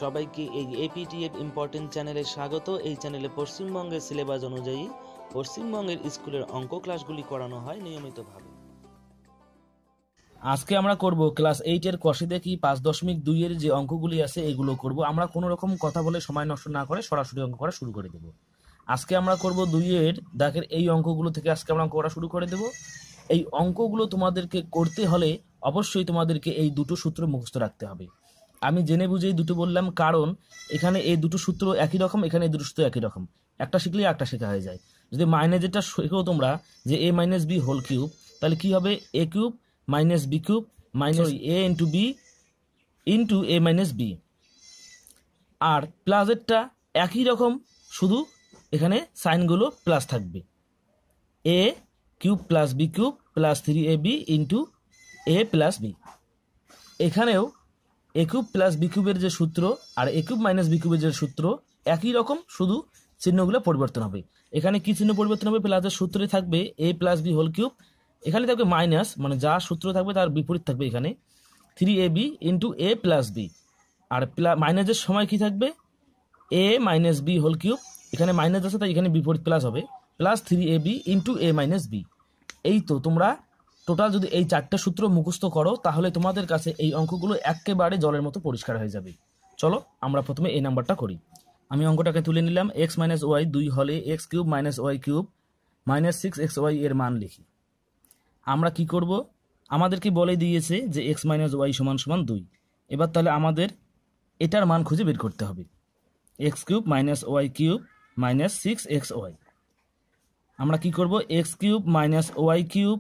সবাইকে এই এপিটিএফ ইম্পর্টেন্ট চ্যানেলে স্বাগত। এই চ্যানেলে পশ্চিমবঙ্গের সিলেবাস অনুযায়ী পশ্চিমবঙ্গের স্কুলের অঙ্ক ক্লাসগুলি করানো হয় নিয়মিতভাবে। আজকে আমরা করব ক্লাস 8 কষে দেখি 5.2 এর যে অঙ্কগুলি আছে এগুলো করব। আমরা কোনো রকম কথা বলে সময় নষ্ট না করে সরাসরি অঙ্ক করা শুরু করে দেব। আজকে আমরা করব 2 এর দাগের এই অঙ্কগুলো থেকে আজকে আমরা অঙ্ক করা শুরু করে দেব। এই অঙ্কগুলো তোমাদেরকে করতে হলে অবশ্যই তোমাদেরকে এই দুটো সূত্র মুখস্থ রাখতে হবে। আমি জেনে বুঝেই দুটো বললাম, কারণ এখানে এই দুটো সূত্র একই রকম, এখানে এই দুটো সূত্র একই রকম। একটা শিখলে একটা শেখা হয়ে যায়। যদি মাইনাসেরটা শেখো তোমরা যে a minus B whole cube, তাহলে কি হবে a cube minus b cube minus a into b into a minus b. আর প্লাসেরটা একই রকম, শুধু এখানে সাইনগুলো প্লাস থাকবে, a cube plus B cube plus 3ab into a plus b. এখানেও এ কিউব প্লাস বি কিউবের যে সূত্র আর এ কিউব মাইনাস বি কিউবের যে সূত্র একই রকম, শুধু চিহ্নগুলো পরিবর্তন হবে। এখানে কি চিহ্ন পরিবর্তন হবে? প্লাসের সূত্রে থাকবে a plus B whole cube, এখানে থাকবে মাইনাস, মানে যা সূত্র থাকবে তার বিপরীত থাকবে এখানে 3ab into a plus b. আর মাইনাসের সময় কি থাকবে? a minus B whole cube, এখানে মাইনাস আছে তাই এখানে বিপরীত প্লাস হবে, plus 3ab into a minus b. এই তো তোমরা টোটাল যদি এই চারটে সূত্র মুখস্থ করো তাহলে তোমাদের কাছে এই অঙ্কগুলো একেবারে জলের মতো পরিষ্কার হয়ে যাবে। চলো আমরা প্রথমে এই নাম্বারটা করি। আমি অঙ্কটাকে তুলে নিলাম। এক্স মাইনাস ওয়াই 2 হলে X cube minus Y cube minus 6xy এর মান লিখি। আমরা কি করব? আমাদেরকে বলে দিয়েছে যে এক্স মাইনাস ওয়াই সমান সমান 2। এবার তাহলে আমাদের এটার মান খুঁজে বের করতে হবে। X cube minus Y cube minus 6xy। আমরা কি করব? X cube minus Y cube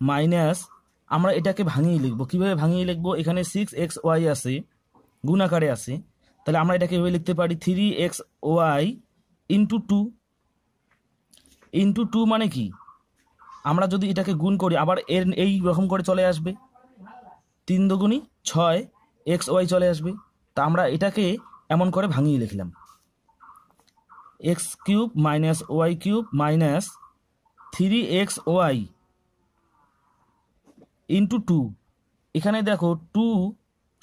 minus, আমরা এটাকে ভাঙিয়ে লিখবো। কিভাবে ভাঙিয়ে লিখবো? এখানে 6xy আছে, গুণ আকারে আছে, তাহলে আমরা এটাকে এভাবে লিখতে পারি 3xy ইন্টু 2। ইন্টু 2 মানে কি? আমরা যদি এটাকে গুণ করি আবার এর এই রকম করে চলে আসবে, 3 দুগুণী 6 xy চলে আসবে। তা আমরা এটাকে এমন করে ভাঙিয়ে লিখলাম, X cube minus Y cube minus 3xy into 2। এখানে দেখো 2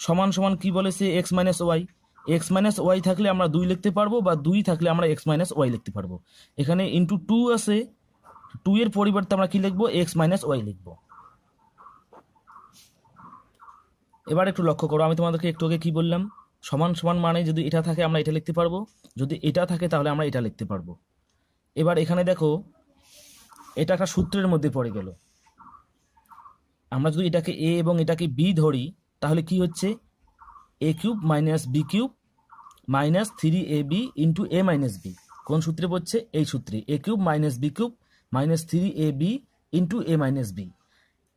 সমান সমান কি বলেছে? X minus Y. X minus Y থাকলে আমরা 2 লিখতে পারবো, বা 2 থাকলে আমরা এক্স মাইনাস ওয়াই লিখতে পারবো। এখানে ইন্টু 2 আছে, 2 এর পরিবর্তে আমরা কি লিখবো? এক্স মাইনাস ওয়াই লিখবো। এবার একটু লক্ষ্য করো, আমি তোমাদেরকে একটু আগে কি বললাম? সমান সমান মানে যদি এটা থাকে আমরা এটা লিখতে পারবো, যদি এটা থাকে তাহলে আমরা এটা লিখতে পারবো। এবার এখানে দেখো এটা একটা সূত্রের মধ্যে পড়ে গেল। আমরা যদি এটাকে এ এবং এটাকে বি ধরি তাহলে কি হচ্ছে? A cube minus b cube minus 3ab into A minus b. কোন সূত্রে পড়ছে? এই সূত্রে, a cube minus b cube minus 3ab into A minus b.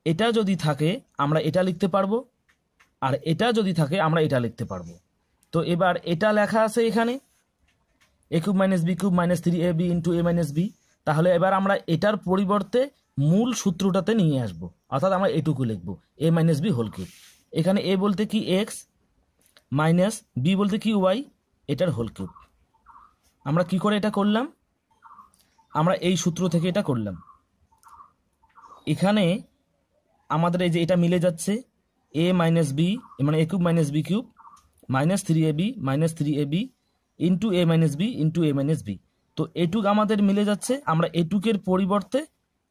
এটা যদি থাকে আমরা এটা লিখতে পারবো, আর এটা যদি থাকে আমরা এটা লিখতে পারবো। তো এবার এটা লেখা আছে এখানে a cube minus b cube minus 3ab into A minus b. তাহলে এবার আমরা এটার পরিবর্তে মূল সূত্রটাতে নিয়ে আসবো, অর্থাৎ আমরা এটুকু লিখবো এ মাইনাস বি হোল কিউব। এখানে এ বলতে কি এক্স, মাইনাস বি বলতে কি ওয়াই, এটার হোল কিউব। আমরা কি করে এটা করলাম? আমরা এই সূত্র থেকে এটা করলাম। এখানে আমাদের এই যে এটা মিলে যাচ্ছে, এ মাইনাস বি মানে a cube minus b cube minus 3ab into A minus b into A minus b. তো এটুক আমাদের মিলে যাচ্ছে, আমরা এটুকের পরিবর্তে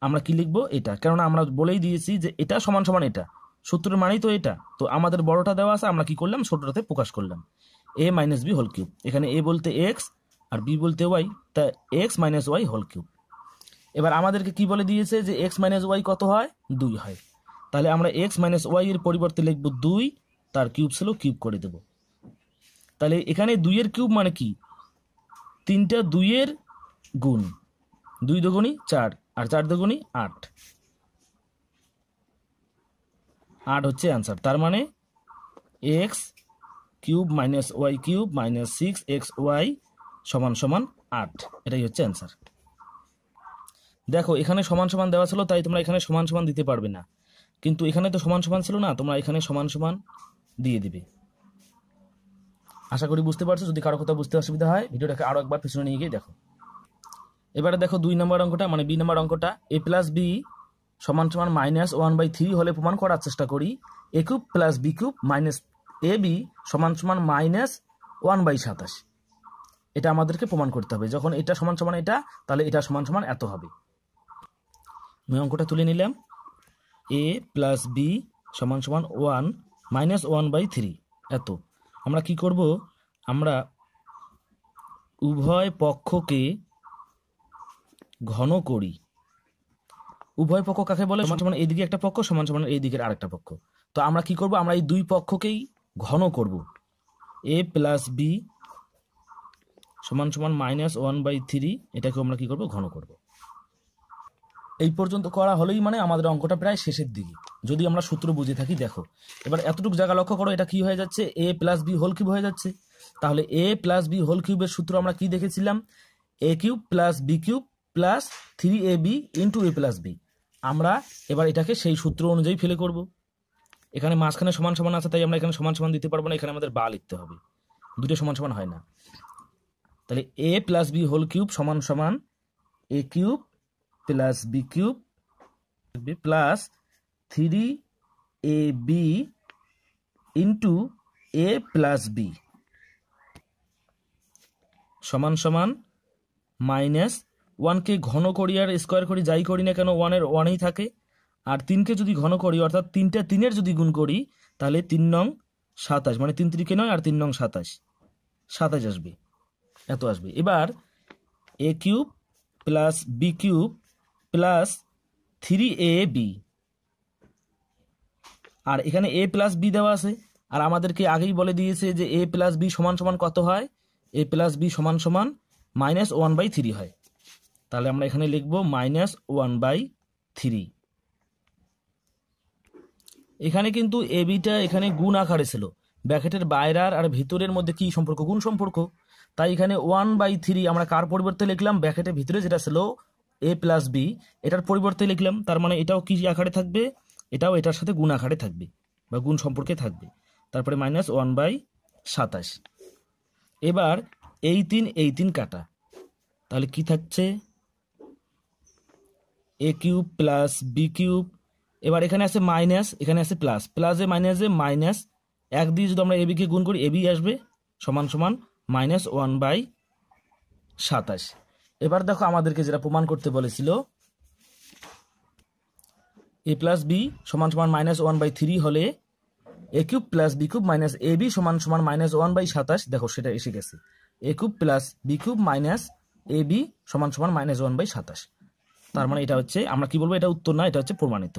আমরা কি লিখবো? এটা, কেননা আমরা বলেই দিয়েছি যে এটা সমান সমান এটা, সূত্রের মানেই তো এটা। তো আমাদের বড়টা দেওয়া আছে, আমরা কি করলাম? ছোটটাতে প্রকাশ করলাম, A minus B whole cube. এখানে এ বলতে এক্স আর বি বলতে ওয়াই, তা X minus Y whole cube. এবার আমাদেরকে কি বলে দিয়েছে? যে এক্স মাইনাস ওয়াই কত হয়? 2 হয়। তাহলে আমরা এক্স মাইনাস ওয়াই এর পরিবর্তে লিখবো 2, তার কিউব ছিল কিউব করে দেব। তাহলে এখানে 2 এর কিউব মানে কি? 3টা 2 এর গুণ, 2 দুগুণী 4 আর 4 দুগুণী 8। 8 হচ্ছে অ্যান্সার। তার মানে X cube minus Y cube minus 6xy সমান সমান 8, এটাই হচ্ছে অ্যান্সার। দেখো এখানে সমান সমান দেওয়া ছিল, তাই তোমরা এখানে সমান সমান দিতে পারবে না, কিন্তু এখানে তো সমান সমান ছিল না, তোমরা এখানে সমান সমান দিয়ে দিবে। আশা করি বুঝতে পারছো। যদি কারো কথা বুঝতে অসুবিধা হয় ভিডিওটাকে আরো একবার পিছনে নিয়ে গিয়ে দেখো। এবারে দেখো 2 নম্বর অঙ্কটা, মানে বি নম্বর অঙ্কটা। এ প্লাস বি সমান সমান মাইনাস 1/3 হলে প্রমাণ করার চেষ্টা করি a cube plus B cube minus A B সমান সমান মাইনাস 1/27। এটা আমাদেরকে প্রমাণ করতে হবে। যখন এটা সমান সমান এটা, তাহলে এটা সমান সমান এত হবে। আমি অঙ্কটা তুলে নিলাম। a প্লাস বি সমান সমান 1 মাইনাস 1/3 এত। আমরা কি করব, আমরা উভয় পক্ষকে ঘন করি। উভয় পক্ষ কাকে বলে? সমান সমান এইদিকে একটা পক্ষ, সমান সমান এই দিকের আরেকটা পক্ষ। তো আমরা কি করব, আমরা এই দুই পক্ষকেই ঘন করব। a প্লাস বি সমান সমান মাইনাস 1/3, এটাকে আমরা কি করব, ঘন করব। এই পর্যন্ত করা হলেই মানে আমাদের অঙ্কটা প্রায় শেষের দিকে, যদি আমরা সূত্র বুঝে থাকি। দেখো এবার এতটুকু জায়গা লক্ষ্য করো, এটা কি হয়ে যাচ্ছে, a plus B whole cube হয়ে যাচ্ছে। তাহলে a প্লাস বি হোল কিউবের সূত্র আমরা কি দেখেছিলাম, a cube plus B cube plus 3ab into a plus B. আমরা এবার এটাকে সেই সূত্র অনুযায়ী ফেলে করব। এখানে মাঝখানে সমান সমান আছে, তাই আমরা এখানে সমান সমান দিতে পারবো না, এখানে আমাদের বা লিখতে হবে, দুটো সমান সমান হয় না। তাহলে a plus B whole cube সমান সমান a cube plus B cube plus 3ab into a plus B সমান সমান মাইনাস 1কে ঘন করি আর স্কোয়ার করি, যাই করি না কেন 1-এর 1-ই থাকে। আর 3কে যদি ঘন করি, অর্থাৎ 3টা 3-এর যদি গুণ করি, তাহলে 3 নং 27, মানে 3 3 9 আর 3 নং 27 আসবে, এত আসবে। এবার a cube plus B cube plus 3ab, আর এখানে a প্লাস বি দেওয়া আছে, আর আমাদেরকে আগেই বলে দিয়েছে যে a প্লাস বি সমান সমান কত হয়, a প্লাস বি সমান সমান মাইনাস 1/3 হয়। তাহলে আমরা এখানে লিখবো মাইনাস 1/3। এখানে কিন্তু এ বিটা এখানে গুণ আকারে ছিল, ব্র্যাকেটের বাইরের আর ভিতরের মধ্যে কি সম্পর্ক, গুণ সম্পর্ক। তাই এখানে 1/3 আমরা কার পরিবর্তে লিখলাম, ব্র্যাকেটের ভিতরে যেটা ছিল a প্লাস বি, এটার পরিবর্তে লিখলাম। তার মানে এটাও কি আকারে থাকবে, এটাও এটার সাথে গুণ আকারে থাকবে বা গুণ সম্পর্কে থাকবে। তারপরে মাইনাস 1/27। এবার এই 3 কাটা, তাহলে কি থাকছে, a cube plus B cube. এবার এখানে আছে মাইনাস, এখানে আছে প্লাস, প্লাসে মাইনাসে মাইনাস 1 দিয়ে যদি আমরা এবিকে গুণ করি, এবি আসবে সমান সমান মাইনাস 1/27। এবার দেখো আমাদেরকে যেটা প্রমাণ করতে বলেছিল, a প্লাস বি সমান সমান মাইনাস 1/3 হলে a cube plus B cube minus A B সমান সমান মাইনাস 1/27। দেখো সেটা এসে গেছে, a cube plus B cube minus A B সমান সমান মাইনাস 1/27। তার মানে এটা হচ্ছে, আমরা কি বলবো, এটা উত্তর না, এটা হচ্ছে প্রমাণিত।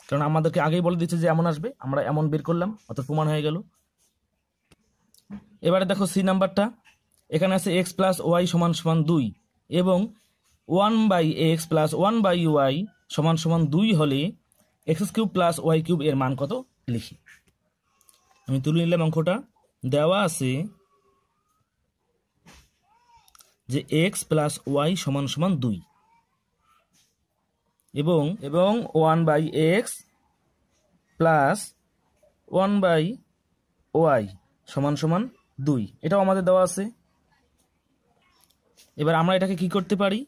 কারণ আমাদেরকে আগেই বলে দিচ্ছে যে এমন আসবে, আমরা এমন বের করলাম, অর্থাৎ প্রমাণ হয়ে গেল। এবারে দেখো সি নাম্বারটা, এখানে আছে x প্লাস ওয়াই সমান সমান 2 এবং 1/x প্লাস 1/y সমান সমান 2 হলে x cube plus Y cube এর মান কত লিখি। আমি তুলে নিলাম অঙ্কটা। দেওয়া আছে যে x প্লাস ওয়াই সমান সমান 2 এবং 1/x প্লাস 1/y সমান সমান 2, এটাও আমাদের দেওয়া আছে। এবার আমরা এটাকে কি করতে পারি,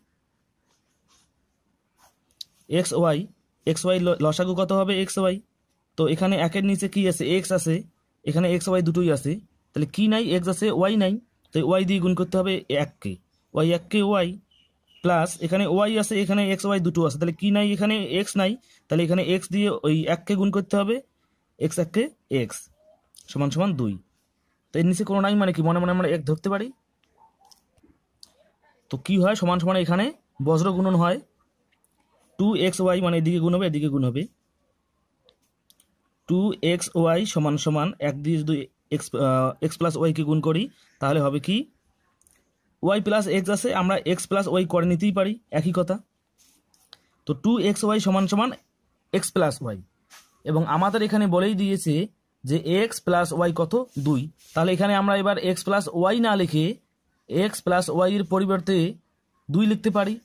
এক্স ওয়াই লসাগু কত হবে, এক্স ওয়াই। তো এখানে একের নিচে কি আছে, এক্স আছে, এখানে এক্স ওয়াই দুটোই আছে, তাহলে কি নাই, এক্স আছে, ওয়াই নাই, তো ওয়াই দিয়ে গুণ করতে হবে 1কে, ওয়াই প্লাস এখানে ওয়াই আছে, এখানে এক্স ওয়াই দুটো আছে, তাহলে কি নাই, এখানে এক্স নাই, তাহলে এখানে এক্স দিয়ে ওই 1কে গুণ করতে হবে, এক্স 1কে এক্স সমান সমান 2। তো এর নিচে কোনো নাই, মানে কি মনে মনে আমরা 1 ধরতে পারি। তো কি হয়, সমান সমান এখানে বজ্র গুণন হয়, 2xy মানে এদিকে গুণ হবে, এদিকে গুণ হবে, 2xy সমান সমান 1 দিয়ে যদি এক্স প্লাস ওয়াইকে গুণ করি, তাহলে হবে কি, ওয়াই প্লাস এক্স আছে, আমরা এক্স প্লাস ওয়াই করে নিতেই পারি, একই কথা। তো 2xy সমান সমান এক্স প্লাস ওয়াই, এবং আমাদের এখানে বলেই দিয়েছে যে এক্স প্লাস ওয়াই কত, 2। তাহলে এখানে আমরা এবার এক্স প্লাস ওয়াই না লিখে এক্স প্লাস ওয়াই এর পরিবর্তে 2 লিখতে পারি।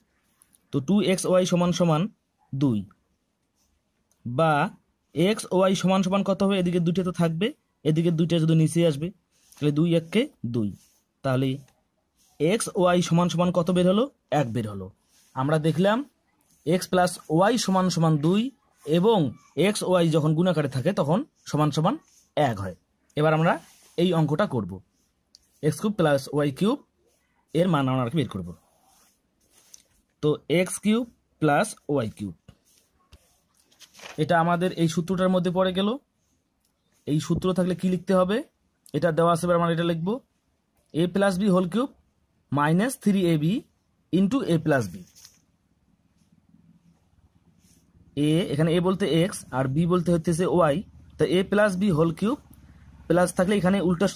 তো 2xy সমান সমান 2, বা এক্স ওয়াই সমান সমান কত হবে, এদিকে 2টা তো থাকবে, এদিকে 2টা যদি নিচে আসবে, তাহলে 2 1কে 2, তাহলে এক্স ওয়াই সমান সমান কত বের হলো, 1 বের হলো। আমরা দেখলাম এক্স প্লাস ওয়াই সমান সমান 2 এবং এক্স ওয়াই যখন গুণাকারে থাকে তখন সমান সমান 1 হয়। এবার আমরা এই অঙ্কটা করব। X cube plus Y cube এর মান আমরা বের করব। তো X cube plus Y cube এটা আমাদের এই সূত্রটার মধ্যে পড়ে গেল। এই সূত্র থাকলে কি লিখতে হবে, এটা দেওয়া আছে, আমরা এটা লিখব a plus B whole cube minus 3ab into a plus b. এ এখানে এ বলতে এক্স আর বি বলতে হচ্ছে ওয়াই, তো a plus B whole cube plus থাকলে এখানে উল্টা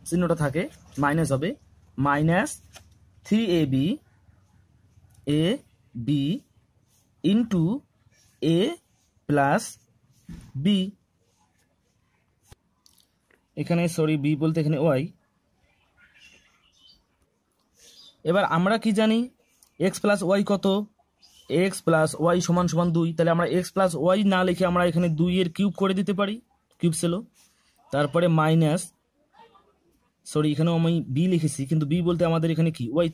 চিহ্নটা থাকে, মাইনাস হবে, minus 3ab a b into a plus b. এখানে সরি বি বলতে এখানে ওয়াই। এবার আমরা কি জানি এক্স প্লাস ওয়াই কত, এক্স প্লাস ওয়াই সমান সমান 2, তাহলে আমরা এক্স প্লাস ওয়াই না লিখে আমরা এখানে 2 এর কিউব করে দিতে পারি, কিউব ছিল, তারপরে মাইনাস সরি এখানেও আমি বি লিখেছি কিন্তু বি বলতে আমাদের এখানে কি ওয়াই,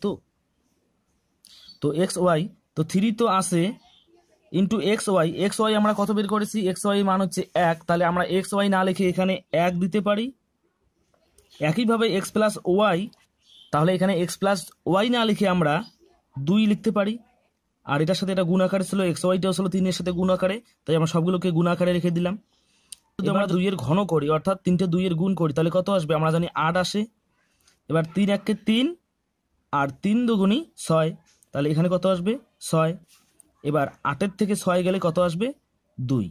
তো এক্স ওয়াই, তো 3 তো আছে ইন্টু এক্স ওয়াই আমরা কত বের করেছি, এক্স ওয়াই মান হচ্ছে 1, তাহলে আমরা এক্স ওয়াই না লিখে এখানে 1 দিতে পারি। একইভাবে এক্স প্লাস ওয়াই, তাহলে এখানে এক্স প্লাস ওয়াই না লিখে আমরা 2 লিখতে পারি, আর এটার সাথে এটা গুণ আকারে ছিল, এক্স ওয়াইটাও ছিল 3 এর সাথে গুণ আকারে, তাই আমরা সবগুলোকে গুণ আকারে রেখে দিলাম। যদি আমরা 2 এর ঘন করি অর্থাৎ 3টে 2 এর গুণ করি তাহলে কত আসবে, আমরা জানি 8 আসে। এবার 3 1 কে 3 আর 3 দুগুণী 6, তাহলে এখানে কত আসবে 6। এবার 8 থেকে 6 গেলে কত আসবে 2।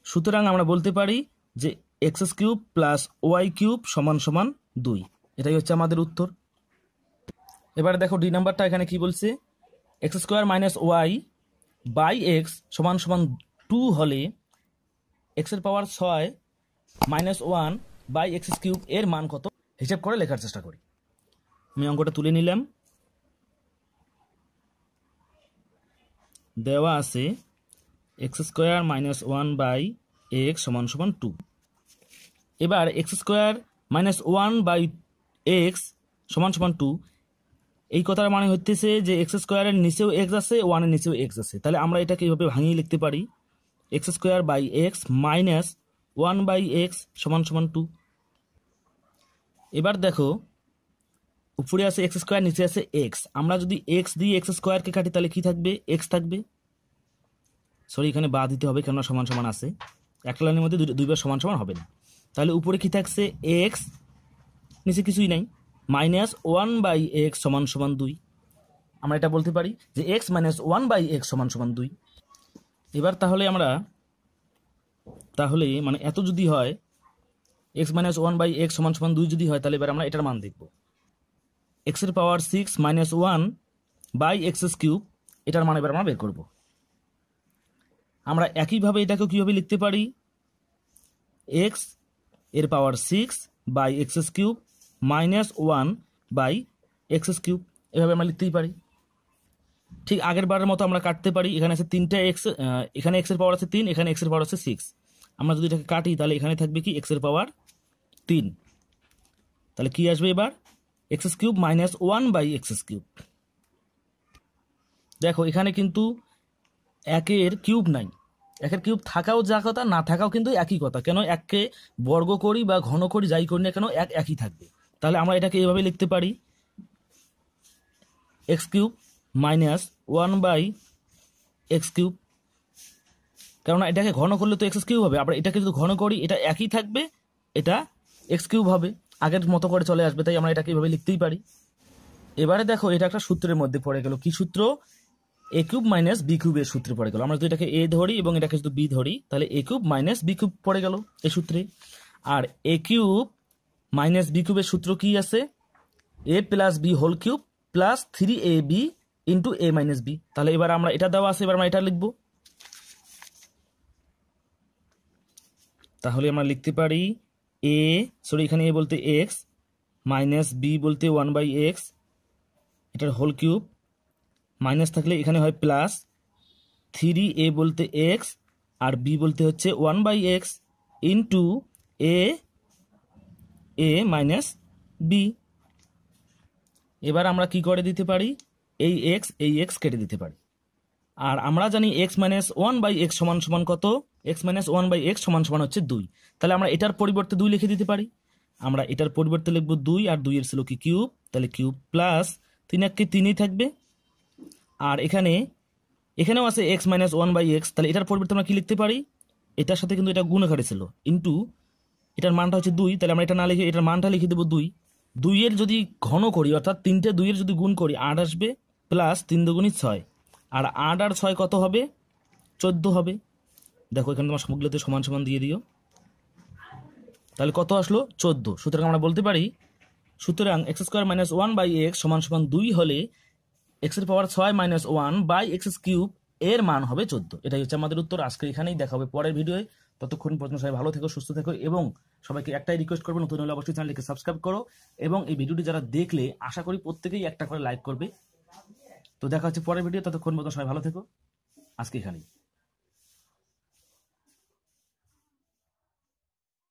সুতরাং আমরা বলতে পারি যে X cube plus Y cube সমান সমান 2, এটাই হচ্ছে আমাদের উত্তর। এবার দেখো ডি নাম্বারটা এখানে কি বলছে, X square minus Y by X সমান সমান 2 হলে এক্সের power 6 minus 1 by X cube এর মান কত, হিসাব করে লেখার চেষ্টা করি। আমি অঙ্কটা তুলে নিলাম, দেওয়া আছে X square minus 1 by X সমান সমান 2। এবার X square minus 1 by X সমান সমান 2, এই কথার মানে হচ্ছে যে এক্স স্কোয়ারের নিচেও এক্স আছে, 1 এর নিচেও এক্স আছে, তাহলে আমরা এটাকে এইভাবে ভাঙিয়ে লিখতে পারি X square by X minus 1 by X সমান সমান 2। এবার দেখো উপরে আছে এক্স স্কোয়ার, নিচে আছে এক্স, আমরা যদি এক্স দিয়ে এক্স স্কোয়ারকে কাটি তাহলে কি থাকবে, এক্স থাকবে, সরি এখানে বা দিতে হবে কেননা সমান সমান আছে, একটা লাইনের মধ্যে দুইবার সমান সমান হবে না, তাহলে উপরে কি থাকছে এক্স, নিচে কিছুই নাই, মাইনাস 1 বাই এক্স সমান সমান 2। আমরা এটা বলতে পারি যে এক্স মাইনাস 1 বাই এক্স সমান সমান 2। এবার তাহলে আমরা মানে এত যদি হয় এক্স মাইনাস 1 বাই এক্স সমান সমান 2 যদি হয়, তাহলে এবার আমরা এটার মান দেখব, এক্সের power 6 minus 1 by X cube, এটার মান এবার আমরা বের করব। আমরা একইভাবে এটাকেও কীভাবে লিখতে পারি, এক্স এর power 6 by X cube minus 1 by X cube, এভাবে আমরা লিখতেই পারি। ঠিক আগের বারের মতো আমরা কাটতে পারি, এখানে আছে 3টা এক্স, এখানে এক্সের পাওয়ার আছে 3, এখানে এক্সের পাওয়ার আছে 6, আমরা যদি এটাকে কাটি তাহলে এখানে থাকবে কি এক্সের পাওয়ার 3, তাহলে কি আসবে এবার X cube minus 1 by X cube. দেখো এখানে কিন্তু একের কিউব নাই, একের কিউব থাকাও যা কথা, না থাকাও কিন্তু একই কথা, কেন এককে বর্গ করি বা ঘন করি যাই করি না কেন একই থাকবে। তাহলে আমরা এটাকে এইভাবে লিখতে পারি X cube minus 1 by X cube, কেননা এটাকে ঘন করলে তো এক্স কিউব হবে, আবার এটাকে যদি ঘন করি এটা একই থাকবে, এটা এক্স কিউব হবে, আগের মতো করে চলে আসবে, তাই আমরা এটাকে এইভাবে লিখতেই পারি। এবারে দেখো এটা একটা সূত্রের মধ্যে পড়ে গেল, কি সূত্র, এ কিউব মাইনাস বি কিউবের সূত্রে পড়ে গেল। আমরা যদি এটাকে এ ধরি এবং এটাকে যদি বি ধরি তাহলে a cube minus b cube পড়ে গেল এই সূত্রে। আর এ কিউব মাইনাস বি কিউবের সূত্র কি আছে, a plus B whole cube plus 3ab into A minus b. তাহলে এবার আমরা এটা দেওয়া আছে, এবার আমরা এটা লিখব, তাহলে আমরা লিখতে পারি এ সরি এখানে এ বলতে এক্স মাইনাস বি বলতে 1 বাই এক্স, এটার হোল কিউব, মাইনাস থাকলে এখানে হয় প্লাস, 3a বলতে এক্স আর বি বলতে হচ্ছে 1 by X into A minus B. এবার আমরা কি করে দিতে পারি, এই এক্স কেটে দিতে পারি, আর আমরা জানি এক্স মাইনাস 1 বাই এক্স সমান সমান কত, এক্স মাইনাস 1 বাই এক্স সমান সমান হচ্ছে 2, তাহলে আমরা এটার পরিবর্তে 2 লিখে দিতে পারি। আমরা এটার পরিবর্তে লিখবো 2 আর 2 এর ছিল কি কিউব, তাহলে কিউব প্লাস 3 এককে 3ই থাকবে। আর এখানেও আছে x - 1/x, তাহলে এটার পরিবর্তে আমরা কি লিখতে পারি, এটার সাথে কিন্তু এটা গুণ আকারে ছিল, ইনটু এটার মানটা হচ্ছে 2, তাহলে আমরা এটা না লিখে এটার মানটা লিখে দেবো 2। 2 এর যদি ঘন করি অর্থাৎ 3টে 2 এর যদি গুণ করি 8 আসবে, প্লাস 3 দুগুণী 6, আর 8 আর 6 কত হবে, 14 হবে। দেখো এখানে তোমার সবগুলোতে সমান সমান দিয়ে দিও, তাহলে কত আসলো 14। সুতরাং আমরা বলতে পারি, সুতরাং x² - 1/x = 2 হলে x এর পাওয়ার 6 - 1/x³ এর মান হবে 14। এটাই হচ্ছে আমাদের উত্তর। আজকে এখানেই দেখা হবে পরের ভিডিওয়ে। ততক্ষণ পর্যন্ত সবাই ভালো থেকো, সুস্থ থেকো, এবং সবাইকে একটাই রিকোয়েস্ট করবো, নতুন হলে অবশ্যই চ্যানেলটিকে সাবস্ক্রাইব করো, এবং এই ভিডিওটি যারা দেখলে আশা করি প্রত্যেকেই একটা করে লাইক করবে। তো দেখা হচ্ছে পরের ভিডিও, ততক্ষণ পর্যন্ত সবাই ভালো থেকো, আজকে এখানেই।